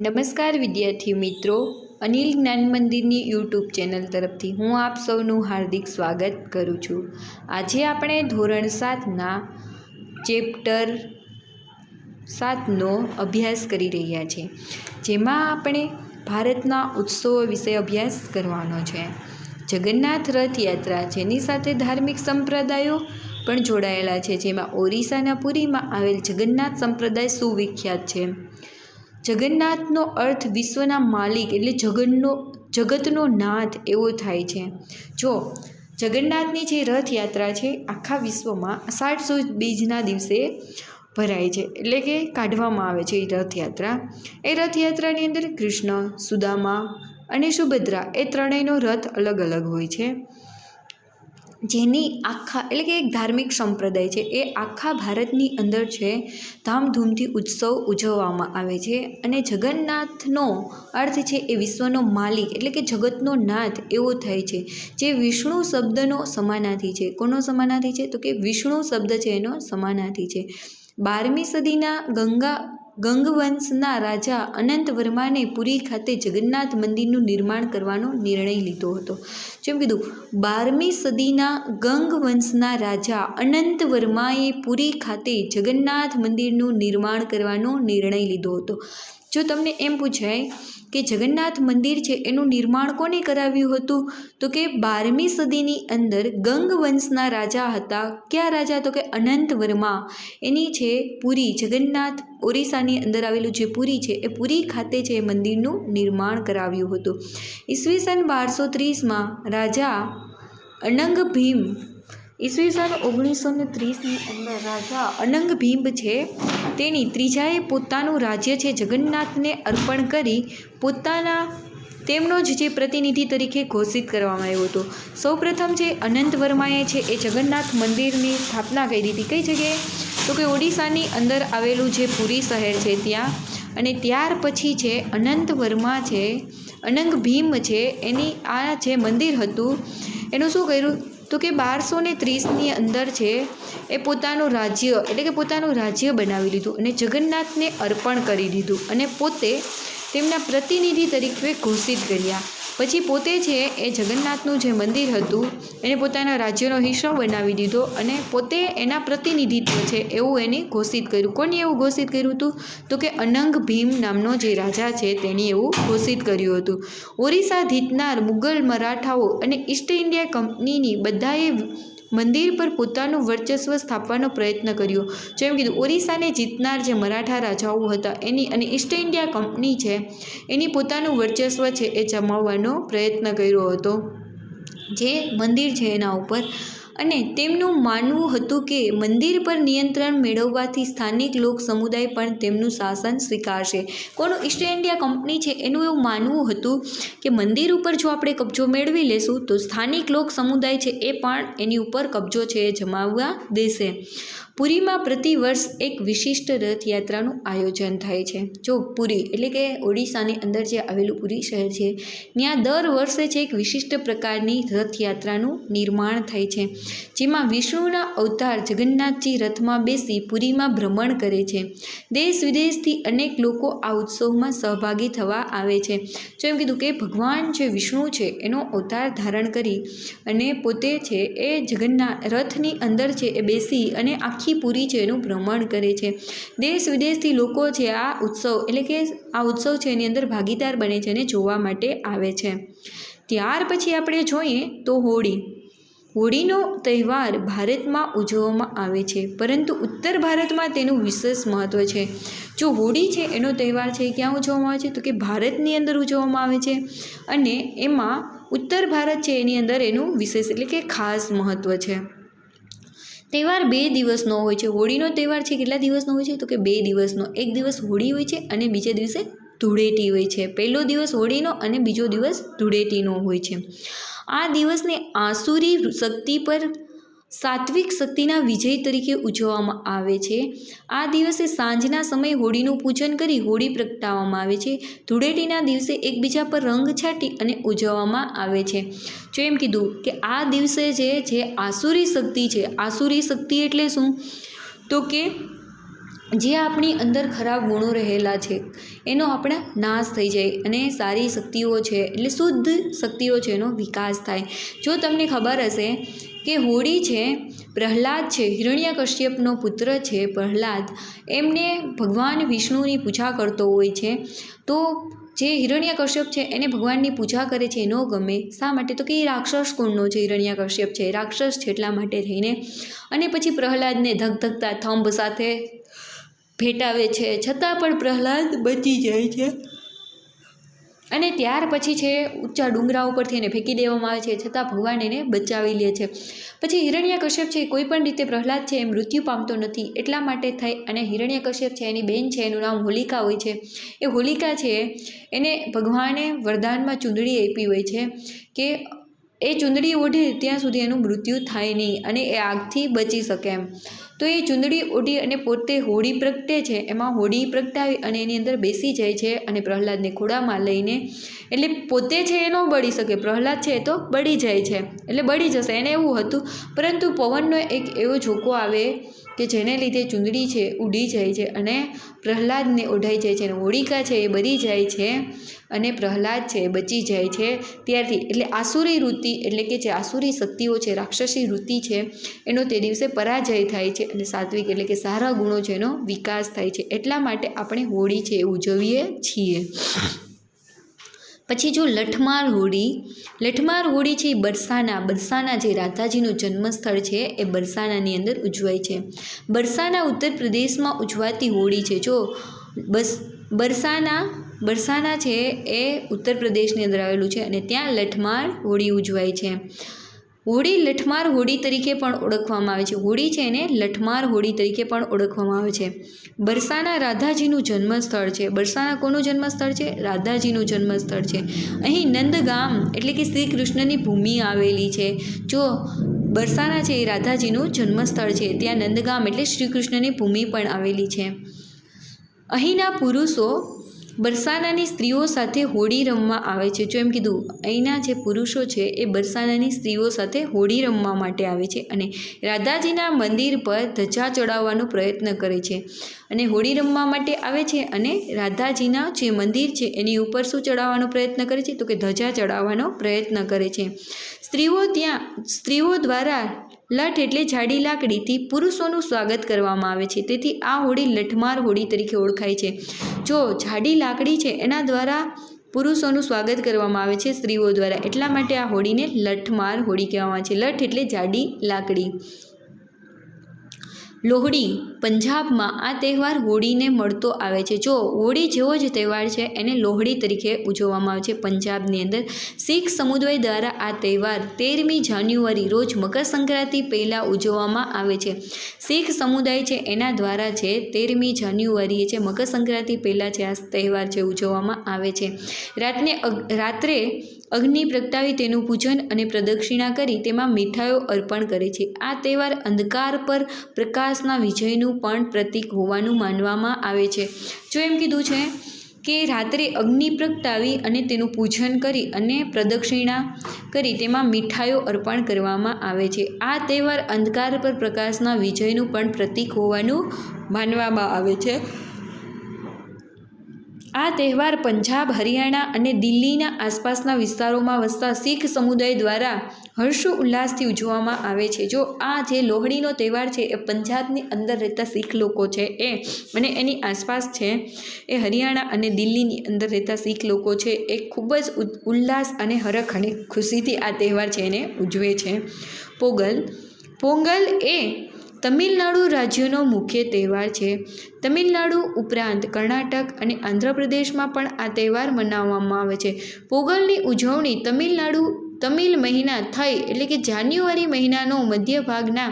નમસ્કાર વિદ્યાર્થી મિત્રો, અનિલ જ્ઞાન મંદિરની યુટ્યુબ ચેનલ તરફથી હું આપ સૌનું હાર્દિક સ્વાગત કરું છું। આજે આપણે ધોરણ 7ના ચેપ્ટર 7નો અભ્યાસ કરી રહ્યા છીએ, જેમાં આપણે ભારતના ઉત્સવો વિશે અભ્યાસ કરવાનો છે। જગન્નાથ રથયાત્રા, જેની સાથે ધાર્મિક સંપ્રદાયો પણ જોડાયેલા છે, જેમાં ઓરિસ્સાના પુરીમાં આવેલ જગન્નાથ સંપ્રદાય સુવિખ્યાત છે। જગન્નાથનો અર્થ વિશ્વના માલિક એટલે જગતનો નાથ એવો થાય છે। જો જગન્નાથની જે રથયાત્રા છે, આખા વિશ્વમાં અષાઢ સુદ બીજના દિવસે ભરાય છે, એટલે કે કાઢવામાં આવે છે એ રથયાત્રા। એ રથયાત્રાની અંદર કૃષ્ણ, સુદામા અને સુભદ્રા એ ત્રણેયનો રથ અલગ અલગ હોય છે, જેની આખા એટલે કે એક ધાર્મિક સંપ્રદાય છે, એ આખા ભારતની અંદર છે ધામધૂમથી ઉત્સવ ઉજવવામાં આવે છે। અને જગન્નાથનો અર્થ છે એ વિશ્વનો માલિક એટલે કે જગતનો નાથ એવો થાય છે, જે વિષ્ણુ શબ્દનો સમાનાર્થી છે। કોનો સમાનાર્થી છે? તો કે વિષ્ણુ શબ્દ છે એનો સમાનાર્થી છે। 12મી સદીના ગંગવંશના રાજા અનંત વર્માને પુરી ખાતે જગન્નાથ મંદિરનું નિર્માણ કરવાનો નિર્ણય લીધો હતો। જેમ કીધું, 12મી સદીના ગંગવંશના રાજા અનંત વર્માએ પુરી ખાતે જગન્નાથ મંદિરનું નિર્માણ કરવાનો નિર્ણય લીધો હતો। જો તમને એમ પૂછાય કે જગન્નાથ મંદિર છે એનું નિર્માણ કોને કરાવ્યું હતું, તો કે 12મી સદીની અંદર ગંગવંશના રાજા હતા। કયા રાજા? તો કે અનંત વર્મા। એની છે પુરી, જગન્નાથ ઓરિસ્સાની અંદર આવેલું જે પુરી છે એ પુરી ખાતે છે મંદિરનું નિર્માણ કરાવ્યું હતું। ઈસવીસન 1230માં રાજા અનંગ ભીમ, ઈસવીસન 1930ની અંદર રાજા અનંગ ભીમ છે તેની ત્રીજાએ પોતાનું રાજ્ય છે જગન્નાથને અર્પણ કરી તેમનો જ જે પ્રતિનિધિ તરીકે ઘોષિત કરવામાં આવ્યો હતો। સૌપ્રથમ છે અનંત વર્માએ છે એ જગન્નાથ મંદિરની સ્થાપના કરી હતી। કઈ જગ્યાએ? તો કે ઓડિશાની અંદર આવેલું જે પુરી શહેર છે ત્યાં। અને ત્યાર પછી છે અનંત વર્મા છે, અનંગ ભીમ છે, એની આ જે મંદિર હતું એનું શું કર્યું? તો કે 1230ની અંદર છે એ પોતાનું રાજ્ય એટલે કે પોતાનું રાજ્ય બનાવી લીધું અને જગન્નાથને અર્પણ કરી દીધું અને પોતે તેમના પ્રતિનિધિ તરીકે ઘોષિત કર્યા। પછી પોતે છે એ જગન્નાથનું જે મંદિર હતું એને પોતાના રાજ્યનો હિસ્સો બનાવી દીધો અને પોતે એના પ્રતિનિધિત્વ છે એવું એને ઘોષિત કર્યું। કોને એવું ઘોષિત કર્યું હતું? તો કે અનંગ ભીમ નામનો જે રાજા છે તેણે એવું ઘોષિત કર્યું હતું। ઓરિસ્સા જીતનાર મુગલ, મરાઠાઓ અને ઈસ્ટ ઇન્ડિયા કંપનીની બધાએ મંદિર પર પોતાનું વર્ચસ્વ સ્થાપવાનો પ્રયત્ન કર્યો। જેમ કીધું, ઓરિસ્સાને જીતનાર જે મરાઠા રાજાઓ હતા એની અને ઈસ્ટ ઇન્ડિયા કંપની છે એની પોતાનું વર્ચસ્વ છે એ જમાવવાનો પ્રયત્ન કર્યો હતો જે મંદિર છે એના ઉપર। અને તેમનું માનવું હતું કે મંદિર પર નિયંત્રણ મેળવવાથી સ્થાનિક લોક સમુદાય પણ તેમનું શાસન સ્વીકારશે। કોનું? ઈસ્ટ ઇન્ડિયા કંપની છે એનું એવું માનવું હતું કે મંદિર ઉપર જો આપણે કબજો મેળવી લેશું તો સ્થાનિક લોક સમુદાય છે એ પણ એની ઉપર કબજો છે એ જમાવવા દેશે। પુરીમાં પ્રતિવર્ષ એક વિશિષ્ટ રથયાત્રાનું આયોજન થાય છે। જો પુરી એટલે કે ઓડિશાની અંદર જે આવેલું પુરી શહેર છે ત્યાં દર વર્ષે છે એક વિશિષ્ટ પ્રકારની રથયાત્રાનું નિર્માણ થાય છે, જેમાં વિષ્ણુના અવતાર જગન્નાથજી રથમાં બેસી પુરીમાં ભ્રમણ કરે છે। દેશ વિદેશથી અનેક લોકો આ ઉત્સવમાં સહભાગી થવા આવે છે। જો એમ કીધું કે ભગવાન જે વિષ્ણુ છે એનો અવતાર ધારણ કરી અને પોતે છે એ જગન્નાથ રથની અંદર છે એ બેસી અને આખી પુરી છે એનું ભ્રમણ કરે છે। દેશ વિદેશથી લોકો છે આ ઉત્સવ એટલે કે આ ઉત્સવ છે એની અંદર ભાગીદાર બને છે અને જોવા માટે આવે છે। ત્યાર પછી આપણે જોઈએ તો હોળીનો તહેવાર ભારતમાં ઉજવવામાં આવે છે, પરંતુ ઉત્તર ભારતમાં તેનું વિશેષ મહત્ત્વ છે। જો હોળી છે એનો તહેવાર છે ક્યાં ઉજવવામાં આવે છે? તો કે ભારતની અંદર ઉજવવામાં આવે છે અને એમાં ઉત્તર ભારત છે એની અંદર એનું વિશેષ એટલે કે ખાસ મહત્ત્વ છે। તહેવાર 2 દિવસનો હોય છે। હોળીનો તહેવાર છે કેટલા દિવસનો હોય છે? તો કે 2 દિવસનો। એક દિવસ હોળી હોય છે અને બીજે દિવસે ધૂળેટી હોય છે। પહેલો દિવસ હોળીનો અને બીજો દિવસ ધૂળેટીનો હોય છે। આ દિવસને આસુરી શક્તિ પર સાત્વિક શક્તિના વિજય તરીકે ઉજવવામાં આવે છે। આ દિવસે સાંજના સમયે હોળીનું પૂજન કરી હોળી પ્રગટાવવામાં આવે છે। ધૂળેટીના દિવસે એકબીજા પર રંગ છાંટી અને ઉજવવામાં આવે છે। જો એમ કીધું કે આ દિવસે જે આસુરી શક્તિ છે, આસુરી શક્તિ એટલે શું? તો કે જે આપણી અંદર ખરાબ ગુણો રહેલા છે એનો આપણે નાશ થઈ જાય અને સારી શક્તિઓ છે એટલે શુદ્ધ શક્તિઓ છે એનો વિકાસ થાય. જો તમને ખબર હશે કે હોળી છે, પ્રહલાદ છે, હિરણ્યકશ્યપનો પુત્ર છે પ્રહલાદ, એમને ભગવાન વિષ્ણુની પૂજા કરતો હોય છે. તો જે હિરણ્યકશ્યપ છે એને ભગવાનની પૂજા કરે છે એનો ગમે. શા માટે? તો કે એ રાક્ષસ કુળનો છે, હિરણ્યકશ્યપ છે રાક્ષસ છે એટલા માટે થઈને. અને પછી પ્રહલાદને ધગધગતા થંભ સાથે ભેટાવે છે, છતાં પણ પ્રહલાદ બચી જાય છે. અને ત્યાર પછી છે ઊંચા ડુંગરા ઉપરથી એને ફેંકી દેવામાં આવે છે, છતાં ભગવાન એને બચાવી લે છે. પછી હિરણ્યકશ્યપ છે કોઈ પણ રીતે પ્રહલાદ છે એ મૃત્યુ પામતો નથી. એટલા માટે થઈ અને હિરણ્યકશ્યપ છે એની બેન છે એનું નામ હોલિકા હોય છે. એ હોલિકા છે એને ભગવાને વરદાનમાં ચૂંદડી આપી હોય છે કે એ ચૂંદડી ઓઢે ત્યાં સુધી એનું મૃત્યુ થાય નહીં અને એ આગથી બચી શકે એમ. તો એ ચૂંદડી ઓઢી અને પોતે હોળી પ્રગટે છે, એમાં હોળી પ્રગટાવી અને એની અંદર બેસી જાય છે અને પ્રહલાદને ખોળામાં લઈને, એટલે પોતે છે એ ન બળી શકે, પ્રહલાદ છે એ તો બળી જાય છે એટલે બળી જશે એને એવું હતું. પરંતુ પવનનો એક એવો ઝોકો આવે કે જેને લીધે ચૂંદડી છે ઉડી જાય છે અને પ્રહલાદને ઓઢાઈ જાય છે અને હોળિકા છે એ બળી જાય છે અને પ્રહલાદ છે એ બચી જાય છે. ત્યારથી એટલે આસુરી વૃત્તિ એટલે કે જે આસુરી શક્તિઓ છે, રાક્ષસી વૃત્તિ છે એનો તે દિવસે પરાજય થાય છે અને સાત્વિક એટલે કે સારા ગુણો છે એનો વિકાસ થાય છે. એટલા માટે આપણે હોળી છે એ ઉજવીએ છીએ. પછી જો લઠમાર હોળી છે એ બરસાના જે રાધાજીનું જન્મસ્થળ છે એ બરસાનાની અંદર ઉજવાય છે. બરસાના ઉત્તર પ્રદેશમાં ઉજવાતી હોળી છે. જો બરસાના છે એ ઉત્તર પ્રદેશની અંદર આવેલું છે અને ત્યાં લઠમાર હોળી ઉજવાય છે. હોળી લઠમાર હોળી તરીકે પણ ઓળખવામાં આવે છે. હોળી છે એને લઠમાર હોળી તરીકે પણ ઓળખવામાં આવે છે. બરસાના રાધાજીનું જન્મસ્થળ છે. બરસાના કોનું જન્મસ્થળ છે? રાધાજીનું જન્મસ્થળ છે. અહીં નંદગામ એટલે કે શ્રી કૃષ્ણની ભૂમિ આવેલી છે. જો બરસાના છે એ રાધાજીનું જન્મસ્થળ છે, ત્યાં નંદગામ એટલે શ્રી કૃષ્ણની ભૂમિ પણ આવેલી છે. અહીંના પુરુષો બરસાનાની સ્ત્રીઓ સાથે હોળી રમવા આવે છે. જો એમ કીધું અહીંના જે પુરુષો છે એ બરસાનાની સ્ત્રીઓ સાથે હોળી રમવા માટે આવે છે અને રાધાજીના મંદિર પર ધજા ચડાવવાનો પ્રયત્ન કરે છે અને હોળી રમવા માટે આવે છે અને રાધાજીના જે મંદિર છે એની ઉપર શું ચડાવવાનો પ્રયત્ન કરે છે? તો કે ધજા ચડાવવાનો પ્રયત્ન કરે છે. સ્ત્રીઓ દ્વારા લઠ એટલે જાડી લાકડીથી પુરુષોનું સ્વાગત કરવામાં આવે છે. તેથી આ હોળી લઠમાર હોળી તરીકે ઓળખાય છે. જો જાડી લાકડી છે એના દ્વારા પુરુષોનું સ્વાગત કરવામાં આવે છે સ્ત્રીઓ દ્વારા, એટલા માટે આ હોળીને લઠમાર હોળી કહેવામાં આવે છે. લઠ એટલે જાડી લાકડી. લોહડી પંજાબમાં આ તહેવાર હોળીને મળતો આવે છે. જો હોળી જેવો જ તહેવાર છે એને લોહડી તરીકે ઉજવવામાં આવે છે પંજાબની અંદર. શીખ સમુદાય દ્વારા આ તહેવાર 13મી જાન્યુઆરી રોજ મકરસંક્રાંતિ પહેલાં ઉજવવામાં આવે છે. શીખ સમુદાય છે એના દ્વારા છે 13મી જાન્યુઆરીએ છે મકરસંક્રાંતિ પહેલાં છે આ તહેવાર છે ઉજવવામાં આવે છે. રાત્રે અગ્નિ પ્રગટાવી તેનું પૂજન અને પ્રદક્ષિણા કરી તેમાં મીઠાઈઓ અર્પણ કરે છે. આ તહેવાર અંધકાર પર પ્રકાશના વિજયનું પણ પ્રતીક હોવાનું માનવામાં આવે છે. જો એમ કીધું છે કે રાત્રે અગ્નિ પ્રગટાવી અને તેનું પૂજન કરી અને પ્રદક્ષિણા કરી તેમાં મીઠાઈઓ અર્પણ કરવામાં આવે છે. આ તહેવાર અંધકાર પર પ્રકાશના વિજયનું પણ પ્રતીક હોવાનું માનવામાં આવે છે. આ તહેવાર પંજાબ, હરિયાણા અને દિલ્હીના આસપાસના વિસ્તારોમાં વસતા શીખ સમુદાય દ્વારા હર્ષોલ્લાસથી ઉજવવામાં આવે છે. જો આ જે લોહડીનો તહેવાર છે એ પંજાબની અંદર રહેતા શીખ લોકો છે એ અને એની આસપાસ છે એ હરિયાણા અને દિલ્હીની અંદર રહેતા શીખ લોકો છે એ ખૂબ જ ઉલ્લાસ અને હરખ અને ખુશીથી આ તહેવાર છે એને ઉજવે છે. પોંગલ એ તમિલનાડુ રાજ્યનો મુખ્ય તહેવાર છે. તમિલનાડુ ઉપરાંત કર્ણાટક અને આંધ્રપ્રદેશમાં પણ આ તહેવાર મનાવવામાં આવે છે. પોંગલની ઉજવણી તમિલ મહિના થઈ એટલે કે જાન્યુઆરી મહિનાનો મધ્ય ભાગના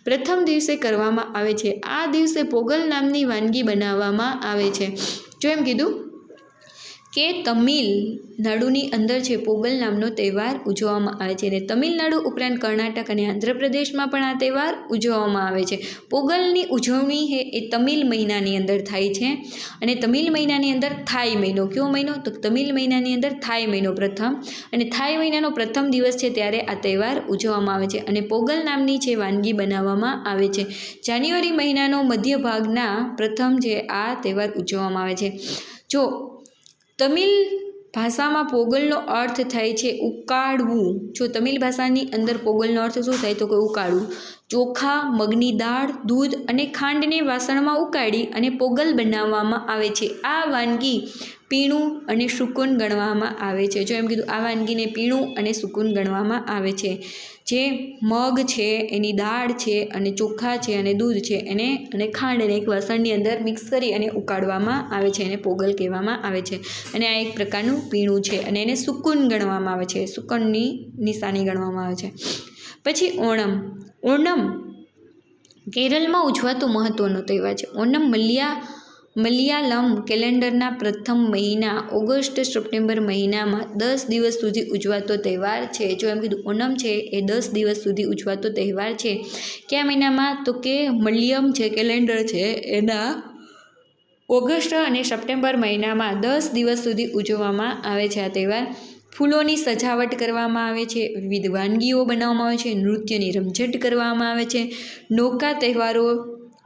પ્રથમ દિવસે કરવામાં આવે છે. આ દિવસે પોંગલ નામની વાનગી બનાવવામાં આવે છે. જો એમ કીધું કે તમિલનાડુની અંદર છે પોગલ નામનો તહેવાર ઉજવવામાં આવે છે. અને તમિલનાડુ ઉપરાંત કર્ણાટક અને આંધ્રપ્રદેશમાં પણ આ તહેવાર ઉજવવામાં આવે છે. પોગલની ઉજવણી છે એ તમિલ મહિનાની અંદર થાય છે. અને તમિલ મહિનાની અંદર થાઈ મહિનો, કયો મહિનો? તો તમિલ મહિનાની અંદર થાઈ મહિનો પ્રથમ, અને થાઈ મહિનાનો પ્રથમ દિવસ છે ત્યારે આ તહેવાર ઉજવવામાં આવે છે. અને પોગલ નામની છે વાનગી બનાવવામાં આવે છે. જાન્યુઆરી મહિનાનો મધ્ય ભાગના પ્રથમ જે આ તહેવાર ઉજવવામાં આવે છે. જો તમિલ ભાષામાં પોગલનો અર્થ થાય છે ઉકાળવું. જો તમિલ ભાષાની અંદર પોગલનો અર્થ શું થાય? તો કે ઉકાળવું. ચોખા, મગની દાળ, દૂધ અને ખાંડને વાસણમાં ઉકાળી અને પોગલ બનાવવામાં આવે છે. આ વાનગી પીણું અને સુકૂન ગણવામાં આવે છે. જો એમ કીધું, આ વાનગીને પીણું અને સુકૂન ગણવામાં આવે છે. જે મગ છે, એની દાળ છે, અને ચોખા છે, અને દૂધ છે, એને અને ખાંડને એક વાસણની અંદર મિક્સ કરી અને ઉકાળવામાં આવે છે. એને પોગલ કહેવામાં આવે છે. અને આ એક પ્રકારનું પીણું છે અને એને સુકૂન ગણવામાં આવે છે. સુકૂનની નિશાની ગણવામાં આવે છે. પછી ઓણમ કેરળમાં ઉજવાતો મહત્ત્વનો તહેવાર છે. ઓણમ મલયાલમ કેલેન્ડરના પ્રથમ મહિના ઓગસ્ટ સપ્ટેમ્બર મહિનામાં 10 દિવસ સુધી ઉજવાતો તહેવાર છે. જો એમ કીધું, ઓણમ છે એ 10 દિવસ સુધી ઉજવાતો તહેવાર છે. કયા મહિનામાં? તો કે મલયાલમ જે કેલેન્ડર છે એના ઓગસ્ટ અને સપ્ટેમ્બર મહિનામાં 10 દિવસ સુધી ઉજવવામાં આવે છે આ તહેવાર. ફૂલોની સજાવટ કરવામાં આવે છે, વિવિધ વાનગીઓ બનાવવામાં આવે છે, નૃત્યની રમઝટ કરવામાં આવે છે.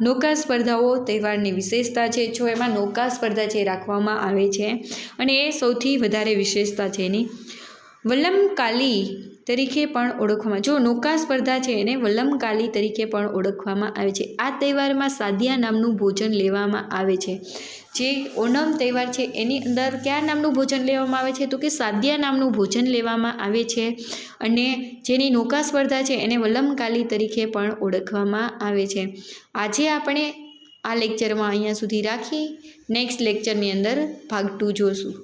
નૌકા સ્પર્ધાઓ તહેવારની વિશેષતા છે. જો એમાં નૌકા સ્પર્ધા છે રાખવામાં આવે છે અને એ સૌથી વધારે વિશેષતા છે એની. વલ્લમકાલી તરીકે પણ ઓળખવામાં, જો નૌકા સ્પર્ધા છે એને વલ્લમકાલી તરીકે પણ ઓળખવામાં આવે છે. આ તહેવારમાં સાદિયા નામનું ભોજન લેવામાં આવે છે. જે ઓણમ તહેવાર છે એની અંદર કયા નામનું ભોજન લેવામાં આવે છે? તો કે સાદિયા નામનું ભોજન લેવામાં આવે છે. અને જેની નૌકા સ્પર્ધા છે એને વલ્લમકાલી તરીકે પણ ઓળખવામાં આવે છે. આજે આપણે આ લેક્ચરમાં અહીંયા સુધી રાખી. નેક્સ્ટ લેક્ચરની અંદર ભાગ 2 જોશું.